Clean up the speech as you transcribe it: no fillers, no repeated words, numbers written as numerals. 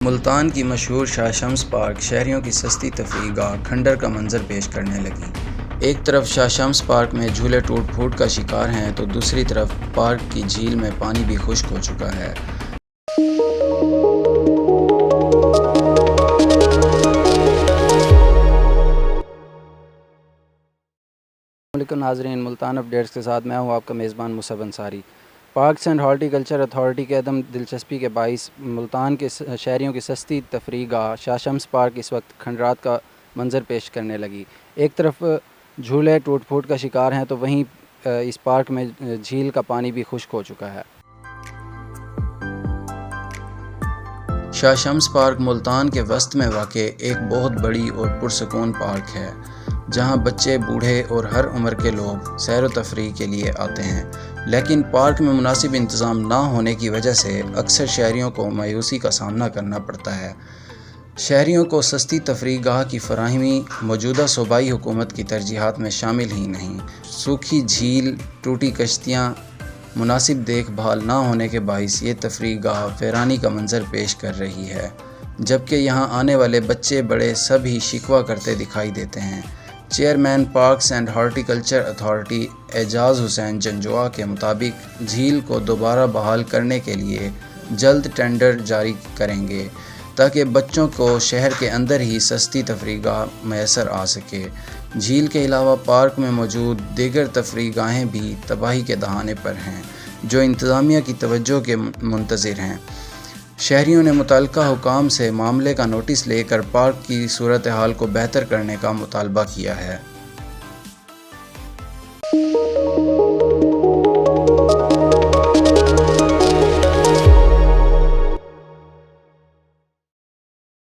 ملتان کی مشہور شاہ شمس پارک شہریوں کی سستی تفریح گاہ کھنڈر کا منظر پیش کرنے لگی۔ ایک طرف شاہ شمس پارک میں جھولے ٹوٹ پھوٹ کا شکار ہیں تو دوسری طرف پارک کی جھیل میں پانی بھی خشک ہو چکا ہے۔ السلام علیکم ناظرین، ملتان اپڈیٹس کے ساتھ میں ہوں آپ کا میزبان Musab Ansari. Parks and horticulture authority کے عدم دلچسپی کے باعث ملتان کے شہریوں کی سستی تفریح گاہ شاہ شمس پارک اس وقت کھنڈرات کا منظر پیش کرنے لگی۔ ایک طرف جھولے ٹوٹ پھوٹ کا شکار ہیں تو وہیں اس پارک میں جھیل کا پانی بھی خشک ہو چکا ہے۔ شاہ شمس پارک ملتان کے وسط میں واقع ایک بہت بڑی اور پرسکون پارک ہے، جہاں بچے، بوڑھے اور ہر عمر کے لوگ سیر و تفریح کے لیے آتے ہیں، لیکن پارک میں مناسب انتظام نہ ہونے کی وجہ سے اکثر شہریوں کو مایوسی کا سامنا کرنا پڑتا ہے۔ شہریوں کو سستی تفریح گاہ کی فراہمی موجودہ صوبائی حکومت کی ترجیحات میں شامل ہی نہیں۔ سوکھی جھیل، ٹوٹی کشتیاں، مناسب دیکھ بھال نہ ہونے کے باعث یہ تفریح گاہ ویرانی کا منظر پیش کر رہی ہے، جبکہ یہاں آنے والے بچے بڑے سب ہی شکوہ کرتے دکھائی دیتے ہیں۔ Chairman parks and horticulture authority Ijaz Hussain Janjua کے مطابق جھیل کو دوبارہ بحال کرنے کے لیے جلد ٹینڈر جاری کریں گے تاکہ بچوں کو شہر کے اندر ہی سستی تفریح گاہ میسر آ سکے۔ جھیل کے علاوہ پارک میں موجود دیگر تفریح گاہیں بھی تباہی کے دہانے پر ہیں، جو انتظامیہ کی توجہ کے منتظر ہیں۔ شہریوں نے متعلقہ حکام سے معاملے کا نوٹس لے کر پارک کی صورتحال کو بہتر کرنے کا مطالبہ کیا ہے۔